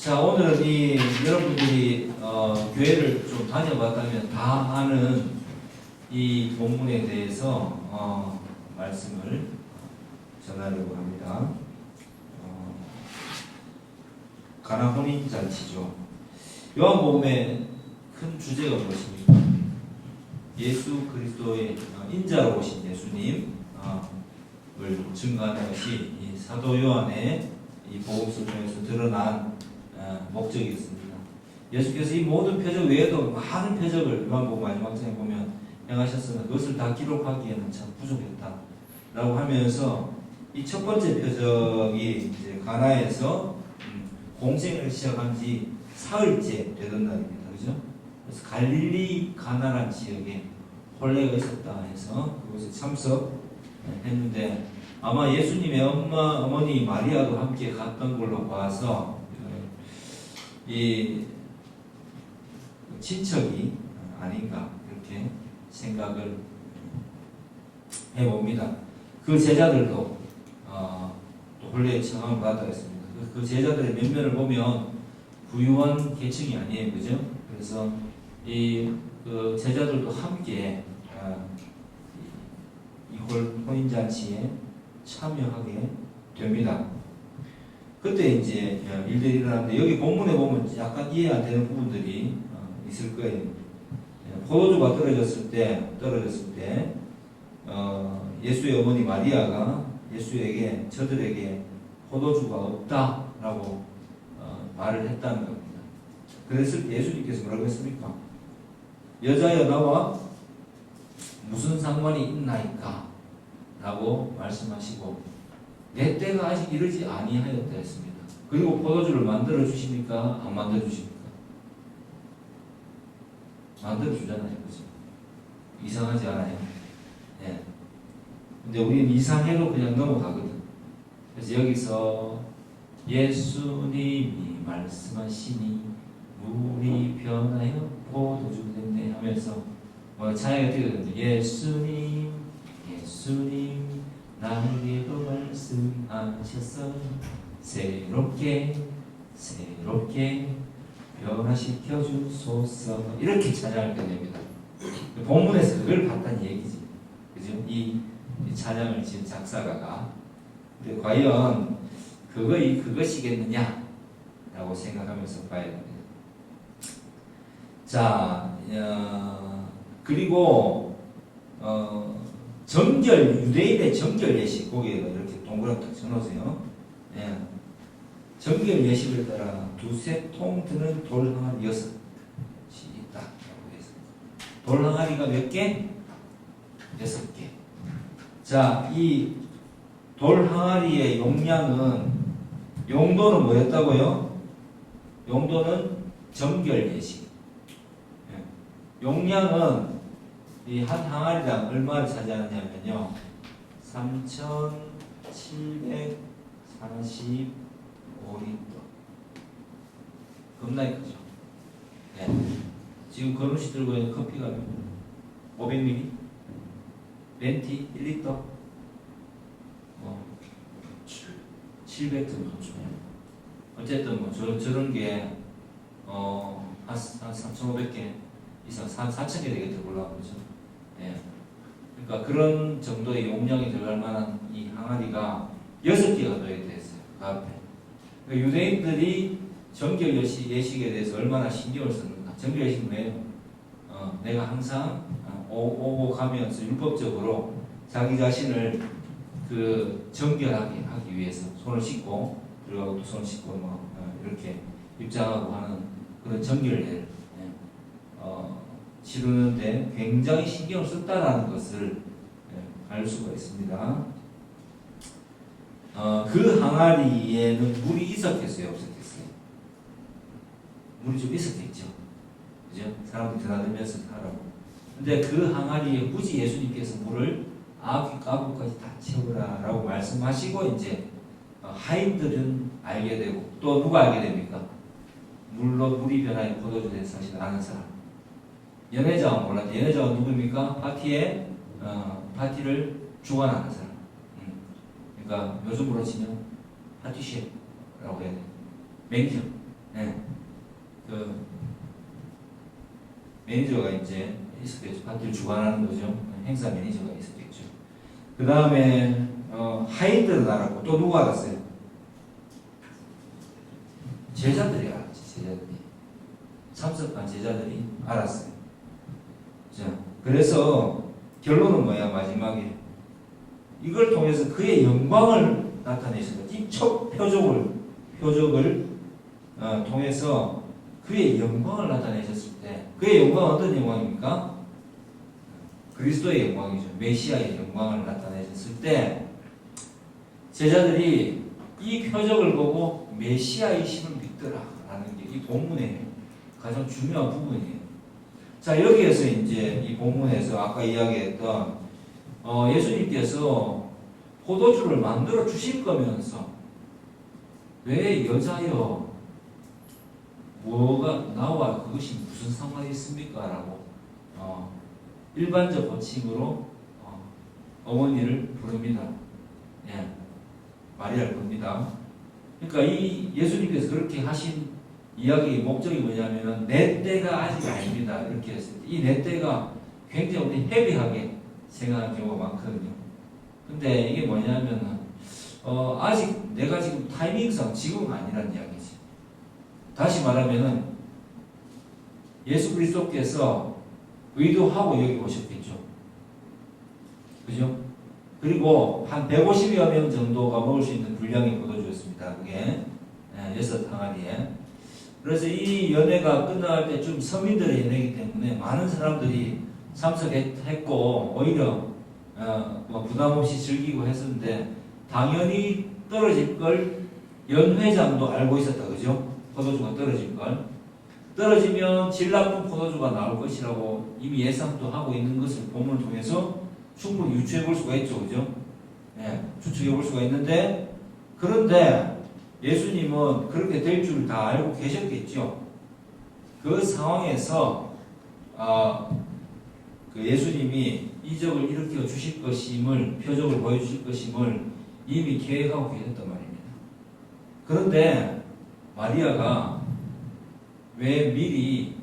자, 오늘은 여러분들이 교회를 좀 다녀봤다면 다 아는 이 본문에 대해서 말씀을 전하려고 합니다. 가나 혼인 잔치죠. 요한복음의 큰 주제가 무엇입니까? 예수 그리스도의 인자로 오신 예수님을 증거하는 것이 이 사도 요한의 이 복음서 중에서 드러난 목적이었습니다. 예수께서 이 모든 표적 외에도 많은 표적을 요한복음 마지막 장에 보면 행하셨으나 그것을 다 기록하기에는 참 부족했다라고 하면서 이 첫 번째 표적이 이제 가나에서 공생을 시작한 지 사흘째 되던 날입니다. 그죠? 그래서 갈릴리 가나란 지역에 혼례가 있었다 해서 그곳에 참석했는데 아마 예수님의 어머니 마리아도 함께 갔던 걸로 봐서 이 친척이 아닌가 이렇게 생각을 해봅니다. 그 제자들도 또 혼례의 청함을 받아 있습니다. 그 제자들의 면면을 보면 부유한 계층이 아니에요, 그죠? 그래서 그 제자들도 함께 이 혼인 잔치에 참여하게 됩니다. 그때 이제 일들이 일어나는데 여기 본문에 보면 약간 이해 안 되는 부분들이 있을 거예요. 포도주가 떨어졌을 때 예수의 어머니 마리아가 예수에게 저들에게 포도주가 없다라고 말을 했다는 겁니다. 그랬을 때 예수님께서 뭐라고 했습니까? 여자여 나와 무슨 상관이 있나이까? 라고 말씀하시고 내 때가 아직 이르지 아니하였다 했습니다. 그리고 포도주를 만들어 주십니까? 안 만들어 주십니까? 만들어 주잖아요, 그죠? 이상하지 않아요? 예. 근데 우리는 이상해도 그냥 넘어가거든. 그래서 여기서 예수님이 말씀하시니 물이 변하여 포도주 됐네 하면서 찬양이 어떻게 되는데 예수님 나에게도 말씀하셔서 새롭게 변화시켜 주소서 이렇게 찬양을 끝냅니다. 본문에서 그걸 봤다는 얘기지. 그죠? 이 찬양을 지은 작사가가 근데 과연 그것이겠느냐 라고 생각하면서 봐야 됩니다. 자, 그리고 유대인의 정결 예식 거기에다 이렇게 동그랗게 딱 쳐놓으세요. 예. 정결 예식을 따라 두세 통 드는 돌 항아리 6이 있다라고 해서 돌 항아리가 몇 개? 6개. 자, 이 돌 항아리의 용도는 뭐였다고요? 용도는 정결 예식. 예. 용량은 이 한 항아리당 얼마를 차지하느냐면요 3,745리터 겁나게 크죠. 네. 지금 건우씨 들고 있는 커피가 500ml 렌티 1리터 700 정도 어쨌든 저런 게 한 3,500개 이상 4,000개 되겠다 몰라요, 그죠? 예. 그러니까 그런 정도의 용량이 들어갈 만한 이 항아리가 6개가 도입되어 있어요. 그 앞에. 그러니까 유대인들이 정결 예식에 대해서 얼마나 신경을 썼는가. 정결 예식은 뭐예요? 내가 항상 오고 가면서 율법적으로 자기 자신을 그 정결하게 하기 위해서 손을 씻고 들어가고 또 손을 씻고 이렇게 입장하고 하는 그런 정결례를 치르는데 굉장히 신경을 썼다라는 것을 알 수가 있습니다. 그 항아리에는 물이 있었겠어요, 없었겠어요? 물이 좀 있었겠죠, 그죠? 사람들이 드나들면서 하라고. 근데 그 항아리에 굳이 예수님께서 물을 아구까지 다 채우라라고 말씀하시고 이제 하인들은 알게 되고 또 누가 알게 됩니까? 물이 변하여 포도주 된 사실 아는 사람. 연회장은 몰랐죠. 연회장은 누구입니까? 파티를 주관하는 사람. 그러니까 요즘으로 치면 파티셰프라고 해야 돼. 맹점. 네. 매니저가 이제 있었겠죠. 파티를 주관하는 거죠. 행사 매니저가 있었겠죠. 그 다음에 하인들은 알았고 또 누가 알았어요? 제자들이 알았지. 제자들이 참석한 제자들이 알았어요. 자, 그래서 결론은 뭐야? 마지막에 이걸 통해서 그의 영광을 나타내셨다. 이 첫 표적을 통해서 그의 영광을 나타내셨을 때 그의 영광은 어떤 영광입니까? 그리스도의 영광이죠. 메시아의 영광을 나타내셨을 때 제자들이 이 표적을 보고 메시아이심을 믿더라라는 게 이 본문의 가장 중요한 부분이에요. 자, 여기에서 이제 이 본문에서 아까 이야기했던 예수님께서 포도주를 만들어 주실 거면서 왜 여자여 뭐가 나와 그것이 무슨 상관이 있습니까? 라고 일반적 호칭으로 어머니를 부릅니다. 예, 마리아를 부릅니다. 그러니까 이 예수님께서 그렇게 하신 이야기의 목적이 뭐냐면은 내 때가 아직 아닙니다. 이렇게 했을 때 이 내 때가 굉장히 우리 헤비하게 생각하는 경우가 많거든요. 근데 이게 뭐냐면은 아직 내가 지금 타이밍상 지금은 아니라는 이야기지. 다시 말하면은 예수 그리스도께서 의도하고 여기 오셨겠죠. 그죠? 그리고 한 150여 명 정도가 먹을 수 있는 분량의 포도주였습니다. 그게 6항아리에. 그래서 이 연회가 끝날 때 좀 서민들의 연회이기 때문에 많은 사람들이 참석했고 오히려 부담 없이 즐기고 했었는데 당연히 떨어질 걸 연회장도 알고 있었다. 그죠? 포도주가 떨어질 걸. 떨어지면 질 나쁜 포도주가 나올 것이라고 이미 예상도 하고 있는 것을 본문을 통해서 충분히 유추해 볼 수가 있죠. 그죠? 예, 추측해 볼 수가 있는데 그런데 예수님은 그렇게 될 줄 다 알고 계셨겠죠. 그 상황에서 그 예수님이 이적을 일으켜 주실 것임을 표적을 보여주실 것임을 이미 계획하고 계셨단 말입니다. 그런데 마리아가 왜 미리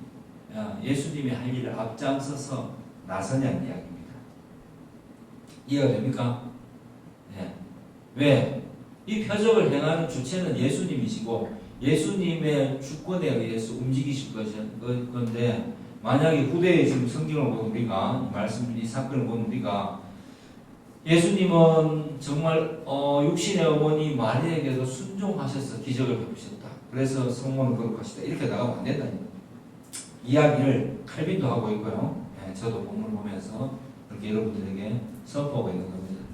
예수님이 할 일을 앞장서서 나서냐는 이야기입니다. 이해가 됩니까? 네. 왜? 이 표적을 행하는 주체는 예수님이시고 예수님의 주권에 의해서 움직이실 건데 만약에 후대에 지금 성경을 보는 우리가 이 사건을 보는 우리가 예수님은 정말 육신의 어머니 마리아에게도 순종하셔서 기적을 베푸셨다. 그래서 성모는 거룩하시다. 이렇게 나가면 안 된다. 이야기를 칼빈도 하고 있고요. 네, 저도 본문을 보면서 그렇게 여러분들에게 선포하고 있는 겁니다.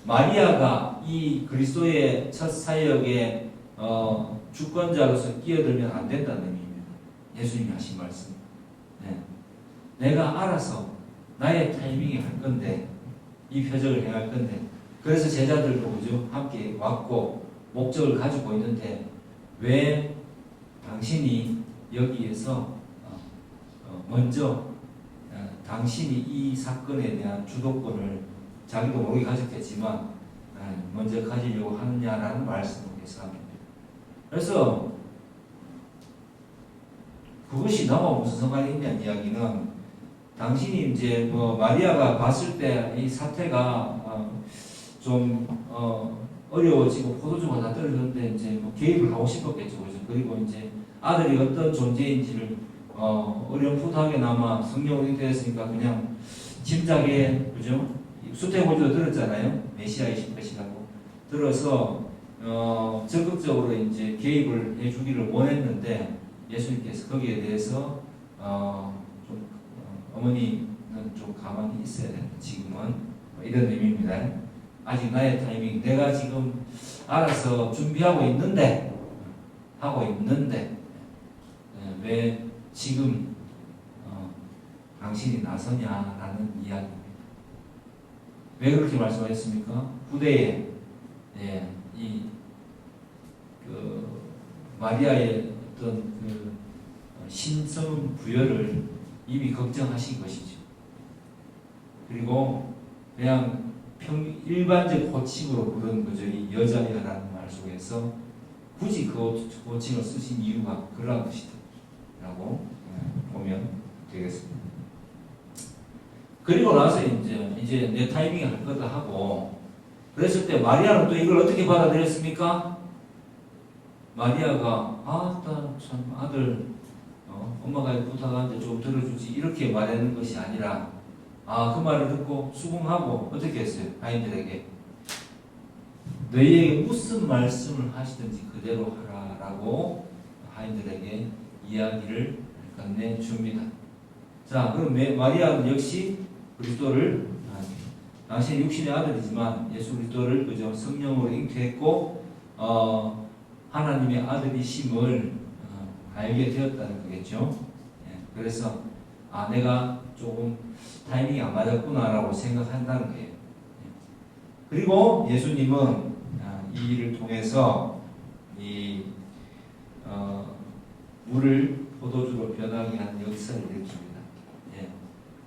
마리아가 이 그리스도의 첫 사역의 주권자로서 끼어들면 안 된다는 의미입니다. 예수님이 하신 말씀. 네. 내가 알아서 나의 타이밍에 할 건데 이 표적을 행할 건데 그래서 제자들도 그죠? 함께 왔고 목적을 가지고 있는데 왜 당신이 여기에서 먼저 당신이 이 사건에 대한 주도권을 자기도 모르게 가졌겠지만 먼저 가지려고 하느냐라는 말씀을 계속합니다. 그래서 그것이 나와 무슨 상관이 있냐는 이야기는 당신이 이제 마리아가 봤을 때 이 사태가 좀 어려워지고 포도주가 다 떨어졌는데 이제 개입을 하고 싶었겠죠. 그죠? 그리고 이제 아들이 어떤 존재인지를 어렴풋하게나마 성령으로 인도했으니까 그냥 짐작에 그죠? 수태고지도 들었잖아요. 메시아이신 것이라고 들어서 적극적으로 이제 개입을 해주기를 원했는데 예수님께서 거기에 대해서 좀 어머니는 좀 가만히 있어야 된다. 지금은 이런 의미입니다. 아직 나의 타이밍, 내가 지금 알아서 준비하고 있는데 왜 지금 당신이 나서냐라는 이야기입니다. 왜 그렇게 말씀하셨습니까? 후대에 마리아의 어떤 그 신성 부여를 이미 걱정하신 것이죠. 그리고 그냥 일반적 호칭으로 부르는 거죠. 이 여자여라는 말 속에서 굳이 그 호칭을 쓰신 이유가 그러한 것이다 라고 보면 되겠습니다. 그리고 나서 이제 내 타이밍에 할 거다 하고 그랬을 때 마리아는 또 이걸 어떻게 받아들였습니까? 마리아가 참 아들 엄마가 부탁하는데 좀 들어주지 이렇게 말하는 것이 아니라 그 말을 듣고 수긍하고 어떻게 했어요? 하인들에게 너희에게 무슨 말씀을 하시든지 그대로 하라라고 하인들에게 이야기를 건네줍니다. 자, 그럼 마리아는 역시 그리스도를 당신의 육신의 아들이지만 예수 그리스도를 그저 성령으로 잉태했고 하나님의 아들이심을 알게 되었다는 거겠죠. 그래서 내가 조금 타이밍이 안 맞았구나라고 생각한다는 거예요. 그리고 예수님은 이 일을 통해서 이 물을 포도주로 변하게 하는 역사를 일으킵니다.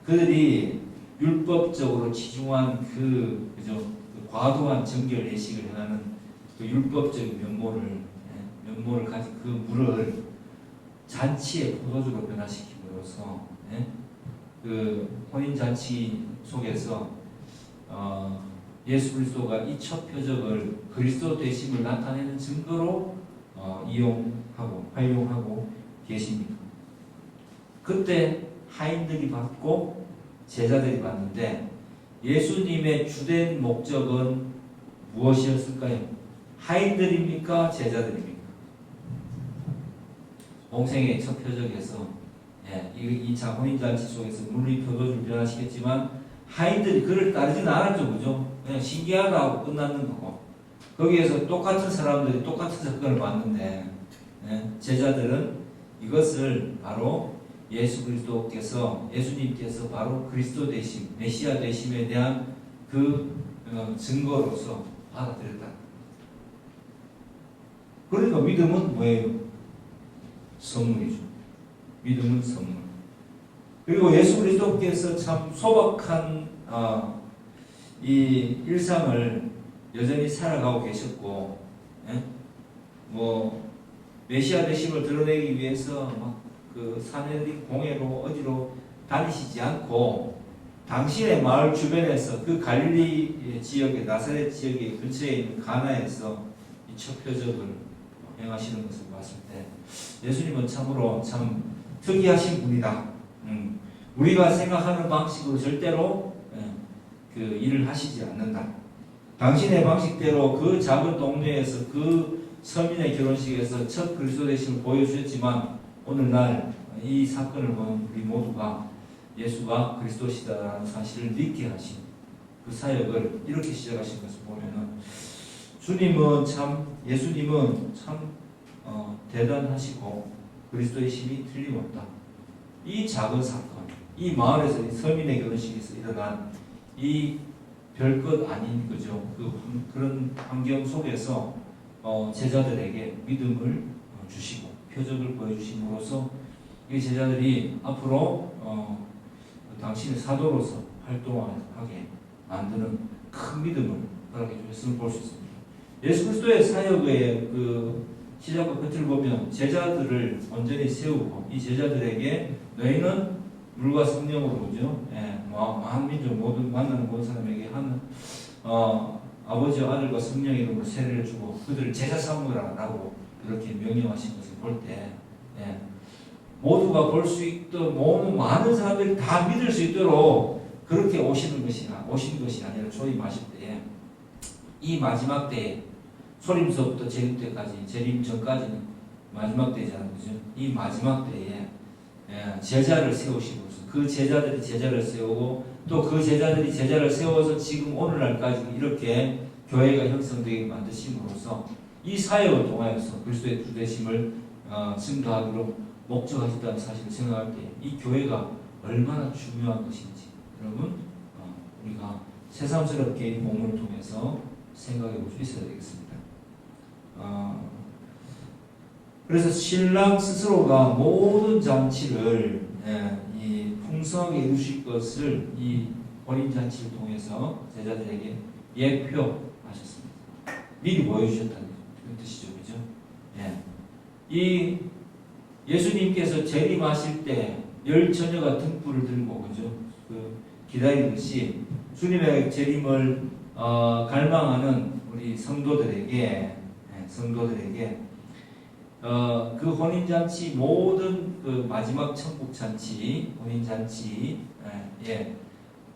그들이 율법적으로 치중한 그 과도한 정결 예식을 행하는 그 율법적인 면모를 가진 그 물을 잔치의 포도주로 변화시킴으로써 그 혼인 잔치 속에서 예수 그리스도가 이 첫 표적을 그리스도 되심을 나타내는 증거로 활용하고 계십니다. 그때 하인들이 받고 제자들이 받는데 예수님의 주된 목적은 무엇이었을까요? 하인들입니까? 제자들입니까? 공생의 첫 표적에서 이 혼인잔치 속에서 물이 포도주를 변화시켰지만 하인들이 그를 따르지는 않았죠. 그죠? 그냥 신기하다 하고 끝났는 거고 거기에서 똑같은 사람들이 똑같은 사건을 봤는데 제자들은 이것을 바로 예수님께서 바로 그리스도 되심, 메시아 되심에 대한 그 증거로서 받아들였다. 그러니까 믿음은 뭐예요? 선물이죠. 믿음은 선물. 그리고 예수 그리스도께서 참 소박한 이 일상을 여전히 살아가고 계셨고, 메시아 되심을 드러내기 위해서 그 산에리 공회로 어디로 다니시지 않고 당신의 마을 주변에서 그 갈릴리 지역의 나사렛 지역의 근처에 있는 가나에서 이 첫 표적을 행하시는 것을 봤을 때 예수님은 참으로 참 특이하신 분이다. 우리가 생각하는 방식으로 절대로 그 일을 하시지 않는다. 당신의 방식대로 그 작은 동네에서 그 서민의 결혼식에서 첫 그리스도 되심을 보여주셨지만 오늘날 이 사건을 본 우리 모두가 예수가 그리스도시다라는 사실을 믿게 하신 그 사역을 이렇게 시작하신 것을 보면은 예수님은 참 대단하시고 그리스도의 심이 틀림없다. 이 작은 사건, 이 마을에서 이 서민의 결혼식에서 일어난 이 별것 아닌 거죠. 그런 환경 속에서 제자들에게 믿음을 주시고 표적을 보여주심으로써 이 제자들이 앞으로 당신의 사도로서 활동하게 만드는 큰 믿음을 허락해 주셨음을 볼 수 있습니다. 예수 그리스도의 사역의 그 시작과 끝을 보면 제자들을 온전히 세우고 이 제자들에게 너희는 물과 성령으로 그죠? 마한 민족 모든 만나는 모든 사람에게 하는 아버지와 아들과 성령의 이름으로 세례를 주고 그들을 제자 삼으라라고 이렇게 명령하신 것을 볼 때 모두가 볼 수 있도록 많은 사람들이 다 믿을 수 있도록 그렇게 오신 것이 아니라 초임하실 때에 이 마지막 때에 소림서부터 재림 때까지 재림 전까지는 마지막 때잖아요, 그죠? 이 마지막 때에 제자를 세우심으로써 그 제자들이 제자를 세우고 또 그 제자들이 제자를 세워서 지금 오늘날까지 이렇게 교회가 형성되게 만드심으로써 이 사역을 통하여서 그리스도의 주되심을 증거하도록 목적하셨다는 사실을 생각할 때 이 교회가 얼마나 중요한 것인지 여러분 우리가 새삼스럽게 이 본문을 통해서 생각해 볼 수 있어야 되겠습니다. 그래서 신랑 스스로가 모든 잔치를 이 풍성하게 이루실 것을 이 혼인 잔치를 통해서 제자들에게 예표하셨습니다. 미리 보여주셨다는 뜻이죠, 그죠? 이 예수님께서 재림하실 때 열 처녀가 등불을 들고 그죠? 그 기다리듯이 주님의 재림을 갈망하는 우리 성도들에게 그 혼인잔치 모든 그 마지막 천국잔치 혼인잔치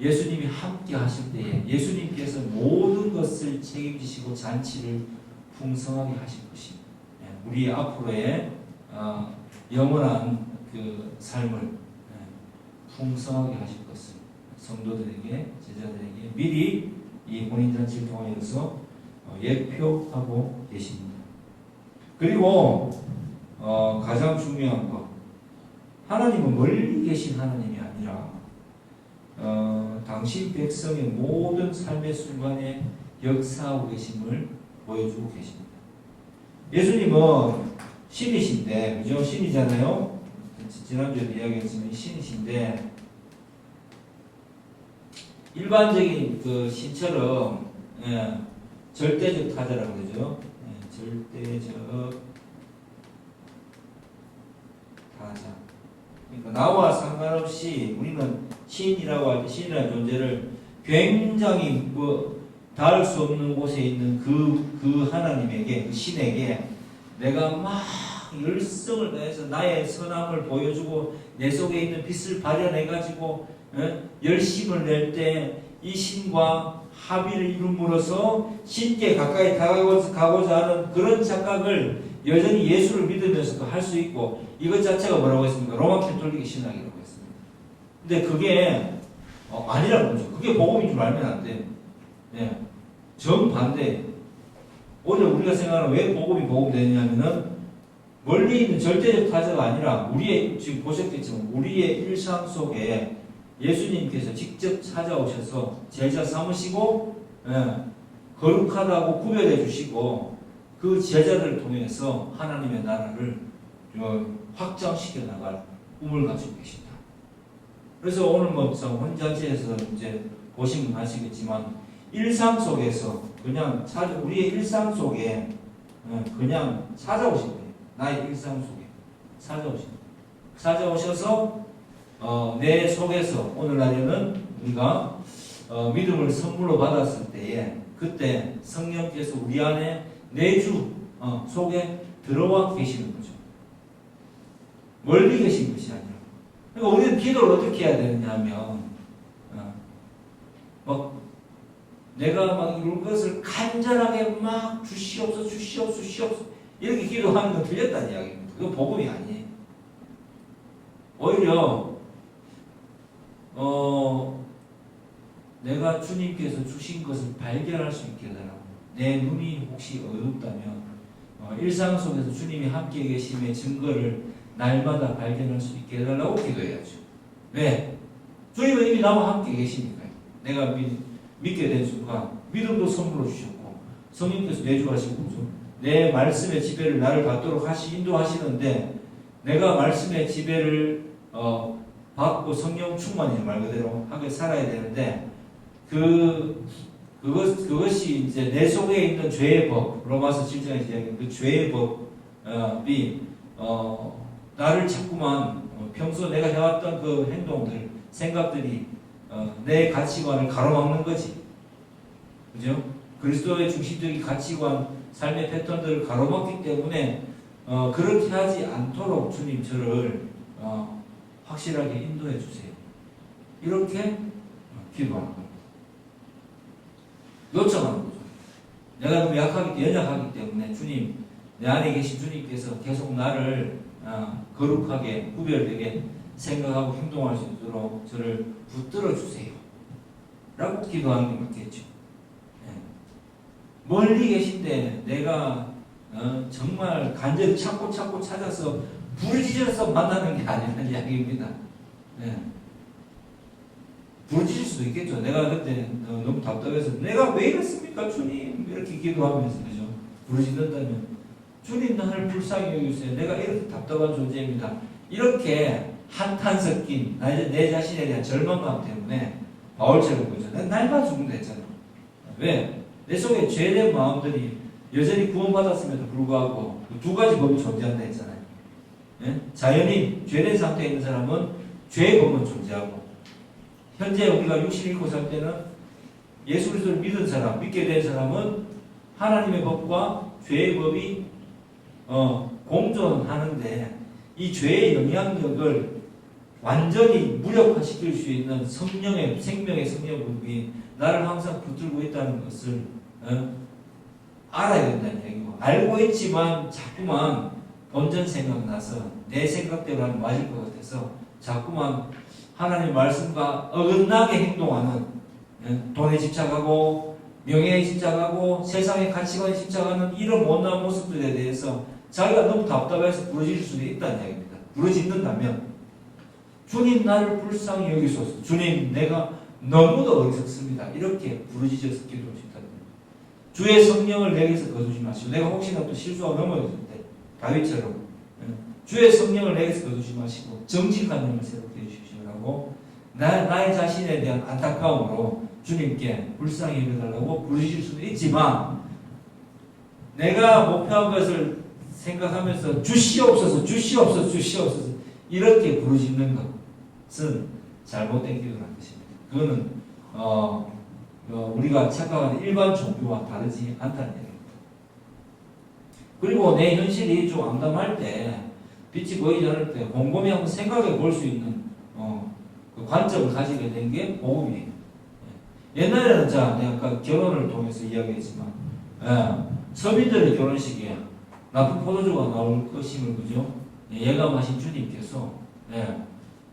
예수님이 함께 하실 때에 예수님께서 모든 것을 책임지시고 잔치를 풍성하게 하실 것입니다. 우리 앞으로의 영원한 그 삶을 풍성하게 하실 것을 성도들에게 제자들에게 미리 이 혼인잔치를 통해서 예표하고 계십니다. 그리고 가장 중요한 것, 하나님은 멀리 계신 하나님이 아니라 당신 백성의 모든 삶의 순간에 역사하고 계심을 보여주고 계십니다. 예수님은 신이신데, 그죠? 신이잖아요. 지난주에도 이야기했지만 신이신데 일반적인 그 신처럼 절대적 타자라고 그러죠. 절대적 타자. 그러니까 나와 상관없이 우리는 신이라고 할 때 신이라는 존재를 굉장히 닿을 수 없는 곳에 있는 그 하나님에게, 그 신에게 내가 막 열성을 다해서 나의 선함을 보여주고 내 속에 있는 빛을 발현해가지고 열심을 낼 때 이 신과 합의를 이룸으로써 신께 가까이 다가가고자 하는 그런 착각을 여전히 예수를 믿으면서도 할 수 있고, 이것 자체가 뭐라고 했습니까? 로마 캐톨릭의 신학이라고 했습니다. 근데 그게 아니라는 거죠. 그게 복음인 줄 알면 안 돼요. 정반대. 오히려 우리가 생각하는 왜 복음이 되느냐면은 멀리 있는 절대적 타자가 아니라 우리의, 지금 보셨겠지만 우리의 일상 속에 예수님께서 직접 찾아오셔서 제자 삼으시고 거룩하다고 구별해 주시고 그 제자들을 통해서 하나님의 나라를 확장시켜 나갈 꿈을 가지고 계신다. 그래서 오늘 혼잔치에서 이제 보시면 아시겠지만 일상 속에서 그냥 우리의 일상 속에 그냥 찾아오신 거예요. 나의 일상 속에 찾아오셔서 내 속에서 오늘날에는 우리가 믿음을 선물로 받았을 때에 그때 성령께서 우리 안에 내주 속에 들어와 계시는 거죠. 멀리 계신 것이 아니라. 그러니까 우리는 기도를 어떻게 해야 되느냐 하면 내가 막 이런 것을 간절하게 막 주시옵소서 이렇게 기도하는 건 틀렸다는 이야기입니다. 그건 복음이 아니에요. 오히려 내가 주님께서 주신 것을 발견할 수 있게 해달라고. 내 눈이 혹시 어둡다면 일상 속에서 주님이 함께 계심의 증거를 날마다 발견할 수 있게 해달라고 기도해야죠. 왜? 주님은 이미 나와 함께 계시니까요. 내가 믿게 된 순간 믿음도 선물로 주셨고 성령께서 내주하시고 내 말씀의 지배를 나를 받도록 인도하시는데 내가 말씀의 지배를 받고 성령 충만이 말 그대로 하게 살아야 되는데 그것이 이제 내 속에 있는 죄의 법, 로마서 7장에서 이야기한 그 죄의 법이 나를 자꾸만 평소 내가 해왔던 그 행동들, 생각들이 내 가치관을 가로막는 거지. 그죠? 그리스도의 중심적인 가치관, 삶의 패턴들을 가로막기 때문에 그렇게 하지 않도록 주님 저를 확실하게 인도해 주세요. 이렇게 기도하는 겁니다. 요청하는 거죠. 내가 너무 연약하기 때문에 주님, 내 안에 계신 주님께서 계속 나를 거룩하게 구별되게 생각하고 행동할 수 있도록 저를 붙들어 주세요. 라고 기도하는 게 맞겠죠. 멀리 계신데 내가 정말 간절히 찾고 찾아서 부르짖어서 만나는 게 아니라는 이야기입니다. 부르짖을 수도 있겠죠. 내가 그때 너무 답답해서 내가 왜 이랬습니까 주님 이렇게 기도하면서 그죠? 부르짖는다면 주님 나를 불쌍히 여기세요. 내가 이렇게 답답한 존재입니다. 이렇게 한탄 섞인 내 자신에 대한 절망감 때문에 바울처럼 그죠? 난 날만 죽는다 했잖아. 왜? 내 속에 죄된 마음들이 여전히 구원받았음에도 불구하고 두 가지 법이 존재한다 했잖아요. 자연인 죄된 상태에 있는 사람은 죄의 법은 존재하고, 현재 우리가 육신을 입고 살 때는 예수 그리스도를 믿은 사람, 믿게 된 사람은 하나님의 법과 죄의 법이 공존하는데, 이 죄의 영향력을 완전히 무력화시킬 수 있는 성령의 생명의 성령이 나를 항상 붙들고 있다는 것을 알아야 된다는 얘기고, 알고 있지만 자꾸만 본전 생각나서 내 생각대로 하면 맞을 것 같아서 자꾸만 하나님의 말씀과 어긋나게 행동하는, 돈에 집착하고 명예에 집착하고 세상의 가치관에 집착하는 이런 못난 모습들에 대해서 자기가 너무 답답해서 부러질 수도 있다는 얘기입니다. 부러진다면 주님 나를 불쌍히 여기소서, 주님 내가 너무도 어리석습니다, 이렇게 부르짖어서 기도할 수 있다는 거예요. 주의 성령을 내게서 거두지 마시고, 내가 혹시나 또 실수하고 넘어졌을 때 다윗처럼 주의 성령을 내게서 거두지 마시고 정직한 영을 새롭게 해주시라고 나의 자신에 대한 안타까움으로 주님께 불쌍히 여겨달라고 부르실 수도 있지만, 내가 목표한 것을 생각하면서 주시옵소서 주시옵소서 주시옵소서 이렇게 부르짖는 것은 잘못된 기도라는 것입니다. 그거는 우리가 착각하는 일반 종교와 다르지 않다는 얘기입니다. 그리고 내 현실이 좀 암담할 때, 빛이 보이지 않을 때 곰곰이 한번 생각해 볼 수 있는 그 관점을 가지게 된 게 복음이에요. 옛날에는 내가 아까 결혼을 통해서 이야기했지만, 서민들의 결혼식에 나쁜 포도주가 나올 것임을, 그죠? 예감하신 주님께서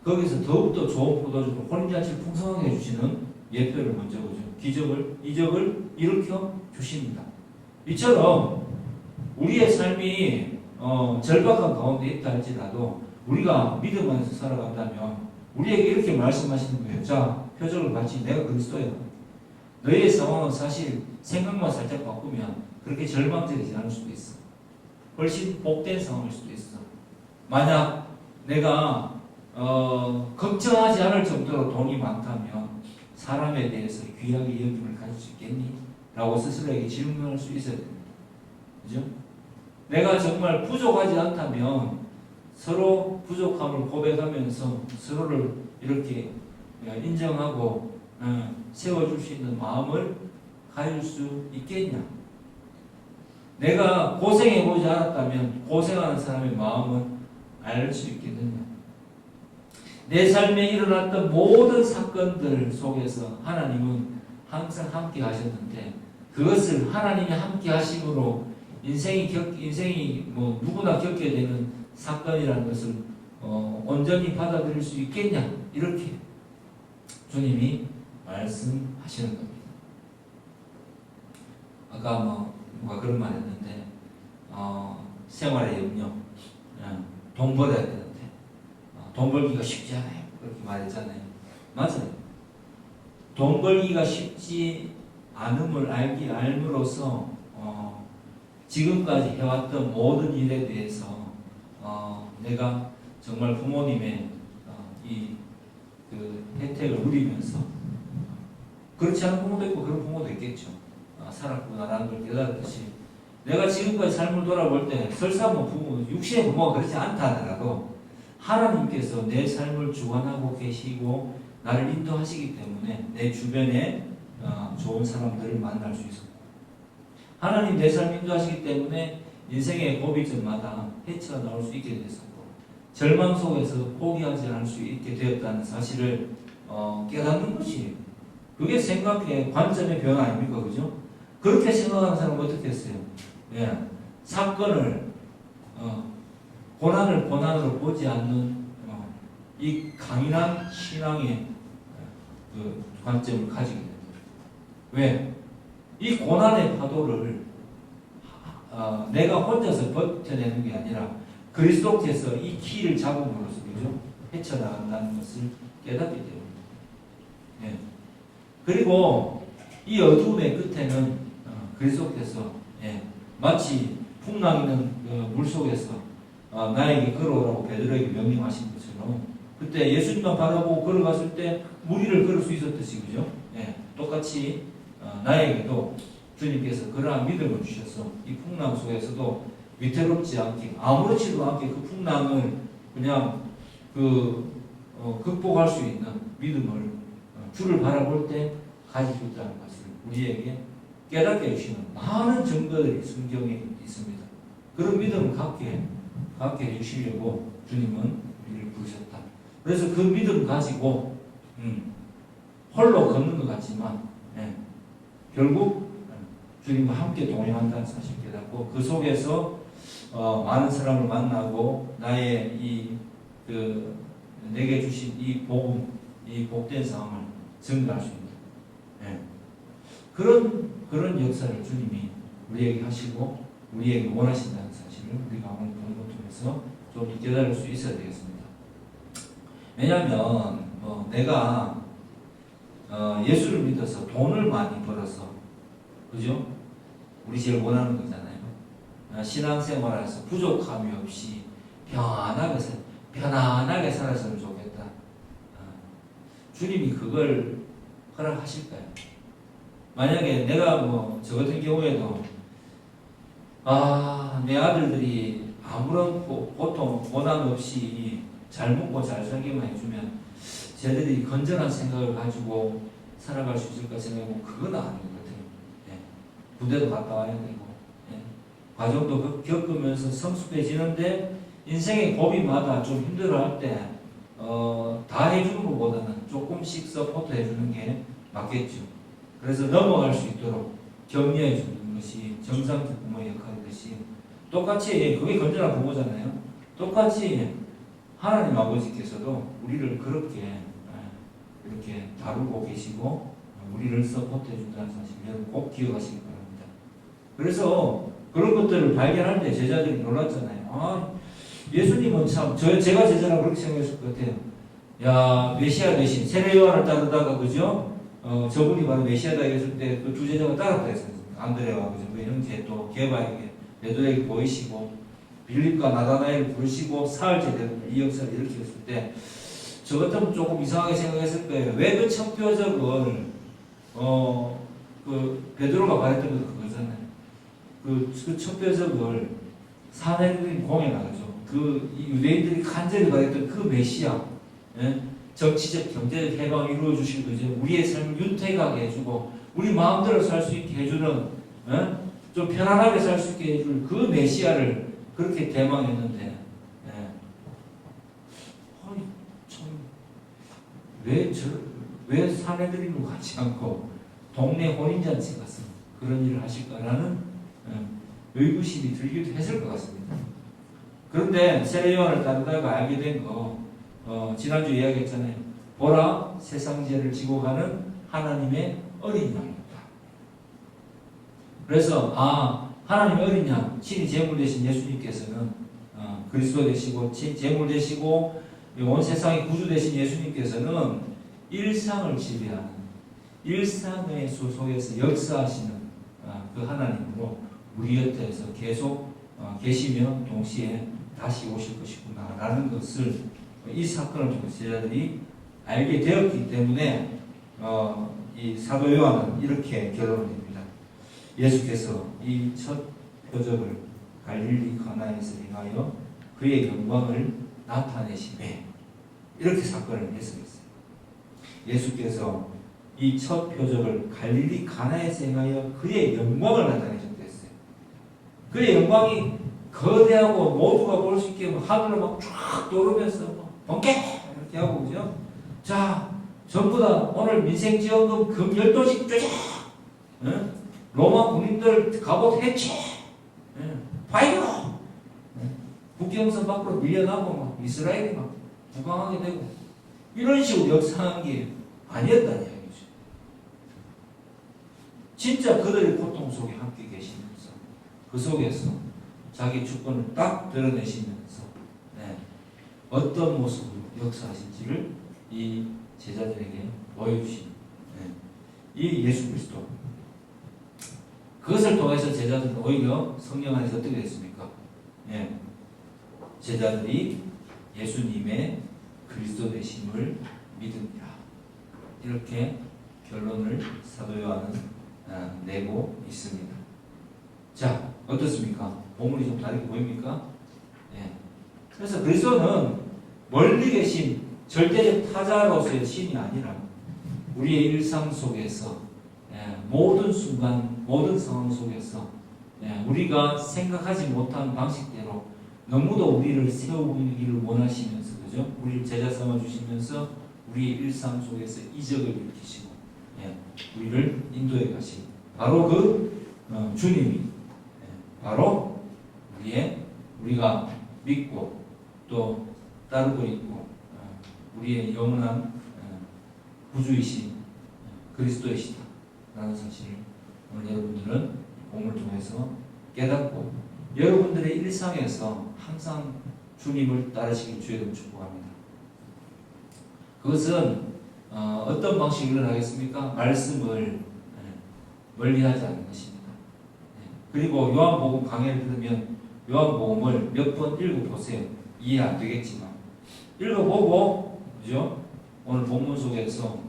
거기서 더욱더 좋은 포도주로 혼인잔치를 풍성하게 해주시는 예표를 먼저, 그죠? 이적을 일으켜 주십니다. 이처럼 우리의 삶이 절박한 가운데 있다 할지라도 우리가 믿음 안에서 살아간다면 우리에게 이렇게 말씀하시는 거예요. 자, 표적을 같이, 내가 그리스도야. 너희의 상황은 사실 생각만 살짝 바꾸면 그렇게 절망적이지 않을 수도 있어. 훨씬 복된 상황일 수도 있어. 만약 내가 걱정하지 않을 정도로 돈이 많다면 사람에 대해서 귀하게 여김을 가질 수 있겠니? 라고 스스로에게 질문할 수 있어야 됩니다. 그죠? 내가 정말 부족하지 않다면 서로 부족함을 고백하면서 서로를 이렇게 인정하고 세워줄 수 있는 마음을 가질 수 있겠냐? 내가 고생해보지 않았다면 고생하는 사람의 마음은 알 수 있겠느냐? 내 삶에 일어났던 모든 사건들 속에서 하나님은 항상 함께 하셨는데, 그것을 하나님이 함께 하심으로 인생이 누구나 겪게 되는 사건이라는 것을 온전히 받아들일 수 있겠냐? 이렇게 주님이 말씀하시는 겁니다. 아까 누가 그런 말 했는데, 생활의 염려, 돈 벌어야 되는데 돈 벌기가 쉽지 않아요, 그렇게 말했잖아요. 맞아요. 돈 벌기가 쉽지 않음을 알므로써 지금까지 해왔던 모든 일에 대해서 내가 정말 부모님의 그 혜택을 누리면서, 그렇지 않은 부모도 있고 그런 부모도 있겠죠. 살았구나라는 걸 깨달았듯이, 내가 지금까지 삶을 돌아볼 때 설사 육신의 부모가 그렇지 않다 하더라도 하나님께서 내 삶을 주관하고 계시고 나를 인도하시기 때문에 내 주변에 좋은 사람들을 만날 수 있었고, 하나님 내 삶 인도하시기 때문에 인생의 고비점마다 해처가 나올 수 있게 됐었고, 절망 속에서 포기하지 않을 수 있게 되었다는 사실을 깨닫는 것이, 그게 생각의 관점의 변화 아닙니까? 그죠? 그렇게 생각하는 사람은 어떻게 했어요? 사건을 고난을 고난으로 보지 않는 이 강인한 신앙의 그 관점을 가지게 됩니다. 왜? 이 고난의 파도를 내가 혼자서 버텨내는 게 아니라 그리스도께서 이 키를 잡음으로써, 그죠? 헤쳐나간다는 것을 깨닫기 때문에. 그리고 이 어두움의 끝에는 그리스도께서 마치 풍랑이는 물속에서 나에게 걸어오라고 베드로에게 명령하신 것처럼, 그때 예수님만 바라보고 걸어갔을 때 물 위를 걸을 수 있었듯이, 그죠? 똑같이 나에게도 주님께서 그러한 믿음을 주셔서 이 풍랑 속에서도 위태롭지 않게, 아무렇지도 않게 그 풍랑을 그냥 극복할 수 있는 믿음을 주를 바라볼 때 가질 수 있다는 것을 우리에게 깨닫게 해주시는 많은 증거들이 성경에 있습니다. 그런 믿음을 갖게 해주시려고 주님은 우리를 부르셨다. 그래서 그 믿음 가지고 홀로 걷는 것 같지만 결국 주님과 함께 동행한다는 사실 깨닫고 그 속에서 많은 사람을 만나고 나의 내게 주신 이 복음, 이 복된 삶을 증거할 수 있는 그런 역사를 주님이 우리에게 하시고 우리에게 원하신다는 사실을 우리가 오늘 보는 것 통해서 좀 깨달을 수 있어야 되겠습니다. 왜냐하면 내가 예수를 믿어서 돈을 많이 벌어서 그죠? 우리 제일 원하는 거잖아요. 신앙생활에서 부족함이 없이 편안하게 살았으면 좋겠다. 주님이 그걸 허락하실까요? 만약에 내가 저 같은 경우에도 내 아들들이 아무런 고통, 고난 없이 잘 먹고 잘 살기만 해주면 쟤들이 건전한 생각을 가지고 살아갈 수 있을까 생각하면 그건 아닌 것 같아요. 군대도 갔다 와야 되고 과정도 겪으면서 성숙해지는데 인생의 고비마다 좀 힘들어할 때 다 해주는 것보다는 조금씩 서포트 해주는 게 맞겠죠. 그래서 넘어갈 수 있도록 격려해 주는 것이 정상적 부모의 역할이듯이 똑같이 그게 건전한 부모잖아요. 똑같이 하나님 아버지께서도 우리를 그렇게 이렇게 다루고 계시고 우리를 서포트해 준다는 사실 여러분 꼭 기억하시기 바랍니다. 그래서 그런 것들을 발견할 때 제자들이 놀랐잖아요. 예수님은 참 제가 제자라고 그렇게 생각했을 것 같아요. 야, 메시아 대신 세례 요한을 따르다가 그죠? 저분이 바로 메시아다 했을 때 그 두 제자가 따랐다 했어요. 안드레와 그죠? 그 형제 또 게바에게 베드로에게 보이시고 빌립과 나다나엘을 부르시고 사흘째 되는 이 역사를 일으켰을 때 저 같으면 조금 이상하게 생각했을 거예요. 왜 그 첫 표적을 그 베드로가 말했던 건 그거잖아요. 그 첫 표적을 사내들이 공연하죠. 그 유대인들이 간절히 바랬던 그 메시아, 정치적, 경제적 해방을 이루어 주실 거죠. 우리의 삶을 윤택하게 해주고 우리 마음대로 살 수 있게 해주는, 좀 편안하게 살 수 있게 해줄 그 메시아를 그렇게 대망했는데, 왜 사내들이로 가지 않고 동네 혼인잔치 가서 그런 일을 하실까라는 의구심이 들기도 했을 것 같습니다. 그런데 세례 요한을 따르다가 알게 된 거, 지난주 이야기했잖아요. 보라, 세상 죄를 지고 가는 하나님의 어린 양이다. 그래서 하나님의 어린 양, 친히 제물 되신 예수님께서는 그리스도 되시고 제물 되시고 온 세상의 구주 되신 예수님께서는 일상을 지배하는 일상의 속에서 역사하시는 그 하나님으로 우리 곁에서 계속 계시며 동시에 다시 오실 것이구나 라는 것을 이 사건을 통해 제자들이 알게 되었기 때문에 이 사도 요한은 이렇게 결론을 냅니다. 예수께서 이 첫 표적을 갈릴리 가나에서 행하여 그의 영광을 나타내시매 이렇게 사건을 해석했어요. 예수께서 이 첫 표적을 갈릴리 가나에서 행하여 그의 영광을 나타내셨다 했어요. 그의 영광이 거대하고 모두가 볼 수 있게 하늘을 막 쫙 도르면서 번개 이렇게 하고 그죠? 자, 전부 다 오늘 민생지원금 금 12씩 쫙 로마 군인들 갑옷 해체 파이어 국경선 밖으로 밀려나고 막 이스라엘이 막 부강하게 되고 이런 식으로 역사한 게 아니었다는 이야기죠. 진짜 그들의 고통 속에 함께 계시면서 그 속에서 자기 주권을 딱 드러내시면서 어떤 모습으로 역사하신지를 이 제자들에게 보여주신 이 예수 그리스도 그것을 통해서 제자들은 오히려 성령 안에서 어떻게 됐습니까? 제자들이 예수님의 그리스도 되심을 믿으리라 이렇게 결론을 사도 요한은 내고 있습니다. 자, 어떻습니까? 본문이 좀 다르게 보입니까? 그래서 그리스도는 멀리 계신 절대적 타자로서의 신이 아니라 우리의 일상 속에서 모든 순간, 모든 상황 속에서 우리가 생각하지 못한 방식대로 너무도 우리를 세우기를 원하시면서, 그죠? 우리를 제자 삼아 주시면서 우리의 일상 속에서 이적을 일으키시고 우리를 인도해 가시고, 바로 그 주님이 바로 우리가 믿고 또 따르고 있고 우리의 영원한 구주이신 그리스도이시다 라는 사실을 오늘 여러분들은 본문을 통해서 깨닫고 여러분들의 일상에서 항상 주님을 따르시길 주의 축복합니다. 그것은 어떤 방식으로 하겠습니까? 말씀을 멀리하지 않는 것입니다. 그리고 요한복음 강해를 들으면 요한복음을 몇 번 읽어보세요. 이해 안 되겠지만 읽어보고, 그죠? 오늘 본문 속에서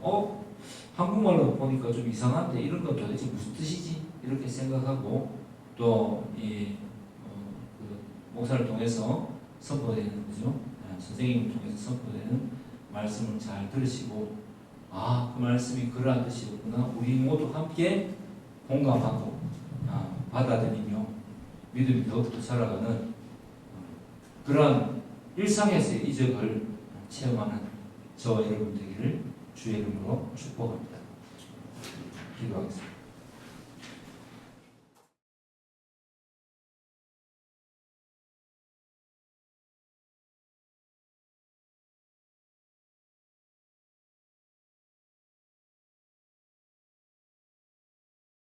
한국말로 보니까 좀 이상한데 이런 건 도대체 무슨 뜻이지? 이렇게 생각하고 또 그 목사를 통해서 선포되는, 그죠? 선생님을 통해서 선포되는 말씀을 잘 들으시고, 그 말씀이 그러한 뜻이었구나. 우리 모두 함께 공감하고 받아들이며 믿음이 더욱더 살아가는 그러한 일상에서의 이적을 체험하는 저와 여러분 되기를 주의 이름으로 축복합니다. 기도하겠습니다.